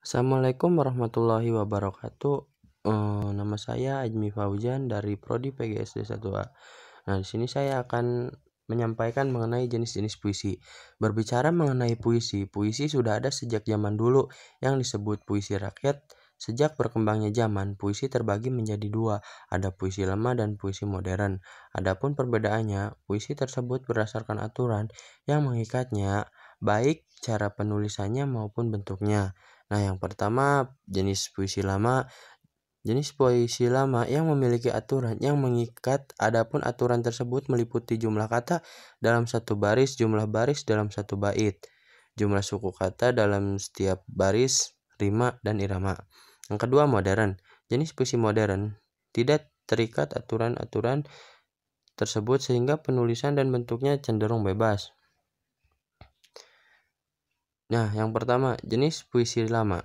Assalamualaikum warahmatullahi wabarakatuh. Nama saya Ajmi Fauzan dari Prodi PGSD 1A. Nah, di sini saya akan menyampaikan mengenai jenis-jenis puisi. Berbicara mengenai puisi, puisi sudah ada sejak zaman dulu yang disebut puisi rakyat. Sejak berkembangnya zaman, puisi terbagi menjadi dua, ada puisi lama dan puisi modern. Adapun perbedaannya, puisi tersebut berdasarkan aturan yang mengikatnya, baik cara penulisannya maupun bentuknya. Nah, yang pertama jenis puisi lama. Jenis puisi lama yang memiliki aturan yang mengikat, adapun aturan tersebut meliputi jumlah kata dalam satu baris, jumlah baris dalam satu bait, jumlah suku kata dalam setiap baris, rima, dan irama. Yang kedua modern. Jenis puisi modern tidak terikat aturan-aturan tersebut sehingga penulisan dan bentuknya cenderung bebas. Nah, yang pertama jenis puisi lama.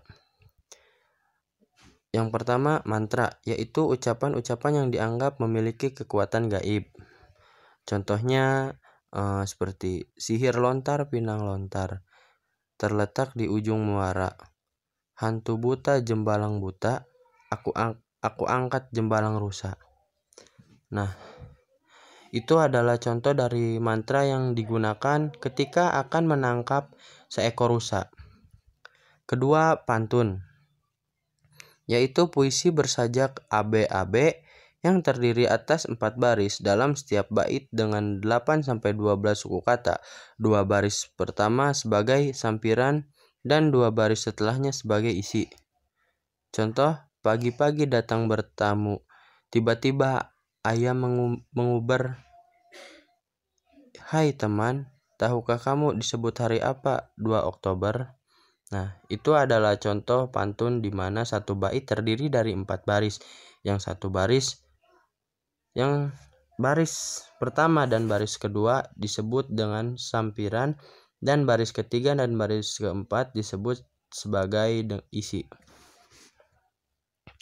Yang pertama mantra, yaitu ucapan-ucapan yang dianggap memiliki kekuatan gaib. Contohnya seperti sihir lontar pinang lontar, terletak di ujung muara, hantu buta jembalang buta, aku angkat jembalang rusa. Nah, itu adalah contoh dari mantra yang digunakan ketika akan menangkap seekor rusa. Kedua, pantun, yaitu puisi bersajak AB-AB yang terdiri atas 4 baris dalam setiap bait dengan 8-12 suku kata. 2 baris pertama sebagai sampiran dan 2 baris setelahnya sebagai isi. Contoh, pagi-pagi datang bertamu, tiba-tiba ayam mengubar. Hai teman, tahukah kamu disebut hari apa? 2 Oktober. Nah, itu adalah contoh pantun di mana satu bait terdiri dari 4 baris. Yang baris pertama dan baris kedua disebut dengan sampiran, dan baris ketiga dan baris keempat disebut sebagai isi.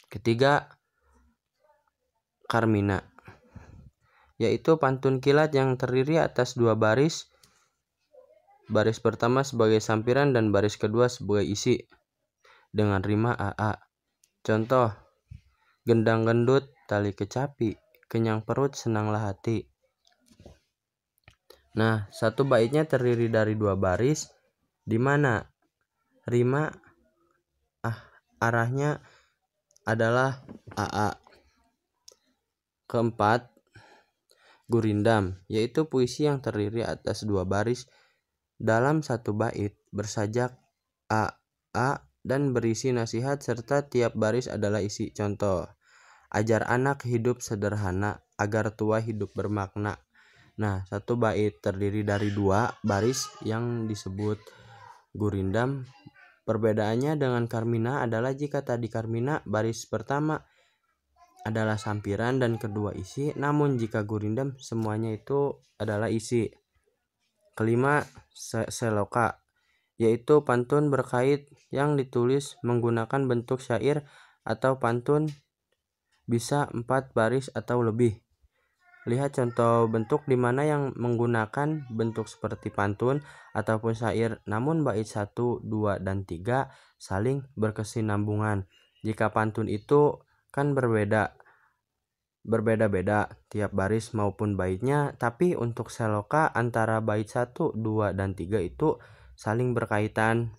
Ketiga, karmina, yaitu pantun kilat yang terdiri atas 2 baris. Baris pertama sebagai sampiran dan baris kedua sebagai isi dengan rima AA. Contoh, gendang gendut tali kecapi, kenyang perut senanglah hati. Nah, satu baitnya terdiri dari 2 baris, di mana rima arahnya adalah AA. Keempat, gurindam, yaitu puisi yang terdiri atas 2 baris dalam satu bait bersajak AA dan berisi nasihat serta tiap baris adalah isi. Contoh, ajar anak hidup sederhana agar tua hidup bermakna. Nah, satu bait terdiri dari 2 baris yang disebut gurindam. Perbedaannya dengan karmina adalah jika tadi karmina baris pertama adalah sampiran dan kedua isi, namun jika gurindam semuanya itu adalah isi. Kelima, seloka, yaitu pantun berkait yang ditulis menggunakan bentuk syair atau pantun, bisa 4 baris atau lebih. Lihat contoh bentuk di mana yang menggunakan bentuk seperti pantun ataupun syair, namun bait 1, 2, dan 3 saling berkesinambungan. Jika pantun itu kan berbeda-beda tiap baris maupun baitnya, tapi untuk seloka antara bait 1, 2, dan 3 itu saling berkaitan.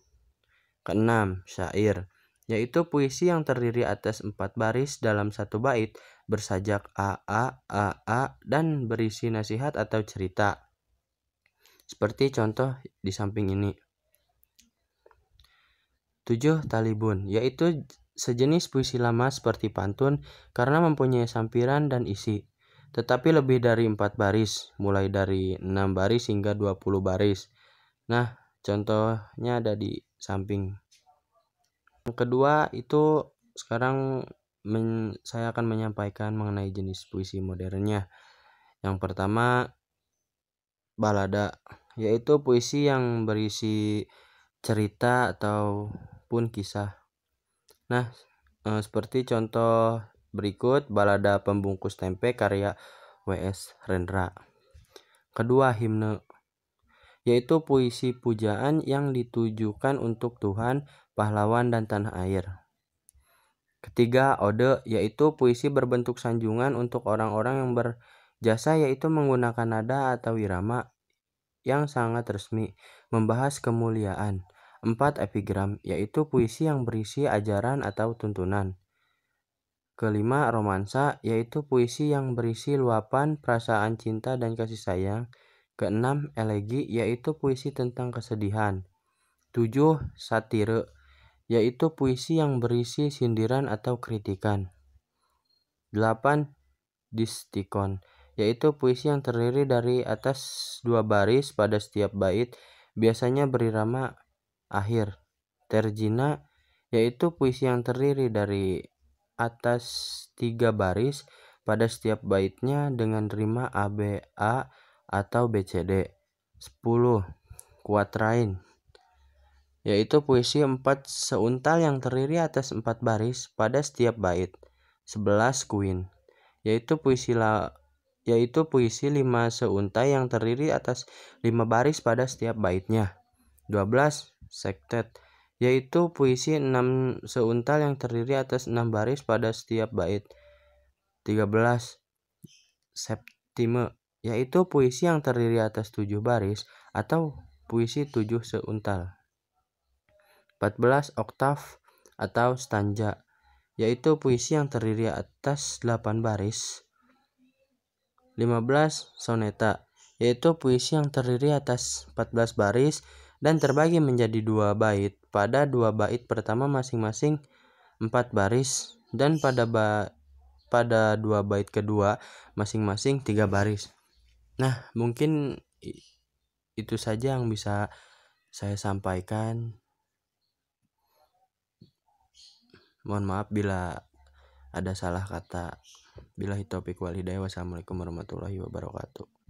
Keenam, syair, yaitu puisi yang terdiri atas 4 baris dalam satu bait bersajak AA dan berisi nasihat atau cerita. Seperti contoh di samping ini. 7, talibun, yaitu sejenis puisi lama seperti pantun karena mempunyai sampiran dan isi, tetapi lebih dari 4 baris, mulai dari 6 baris hingga 20 baris. Nah, contohnya ada di samping. Yang kedua itu sekarang saya akan menyampaikan mengenai jenis puisi modernnya. Yang pertama, balada, yaitu puisi yang berisi cerita ataupun kisah. Nah, seperti contoh berikut balada pembungkus tempe karya W.S. Rendra. Kedua, himne, yaitu puisi pujaan yang ditujukan untuk Tuhan, pahlawan, dan tanah air. Ketiga, ode, yaitu puisi berbentuk sanjungan untuk orang-orang yang berjasa, yaitu menggunakan nada atau irama yang sangat resmi, membahas kemuliaan. 4. Epigram, yaitu puisi yang berisi ajaran atau tuntunan. Kelima, romansa, yaitu puisi yang berisi luapan perasaan cinta dan kasih sayang. Keenam, elegi, yaitu puisi tentang kesedihan. 7. Satire, yaitu puisi yang berisi sindiran atau kritikan. 8. Distikon, yaitu puisi yang terdiri dari atas 2 baris pada setiap bait, biasanya berirama akhir. Terjina, yaitu puisi yang terdiri dari atas 3 baris pada setiap baitnya dengan rima A, B, A atau B, C, D. 10. Kuatrain, yaitu puisi 4 seuntal yang terdiri atas 4 baris pada setiap bait. 11. Queen, yaitu puisi 5 seuntai yang terdiri atas 5 baris pada setiap baitnya. 12. Sektet, yaitu puisi 6 seuntal yang terdiri atas 6 baris pada setiap bait. 13. Septime, yaitu puisi yang terdiri atas 7 baris atau puisi 7 seuntal. 14. Oktav atau stanza, yaitu puisi yang terdiri atas 8 baris. 15. Soneta, yaitu puisi yang terdiri atas 14 baris dan terbagi menjadi 2 bait. Pada 2 bait pertama masing-masing 4 baris dan pada 2 bait kedua masing-masing 3 baris. Nah, mungkin itu saja yang bisa saya sampaikan. Mohon maaf bila ada salah kata. Billahi taufiq wal hidayah. Wassalamualaikum warahmatullahi wabarakatuh.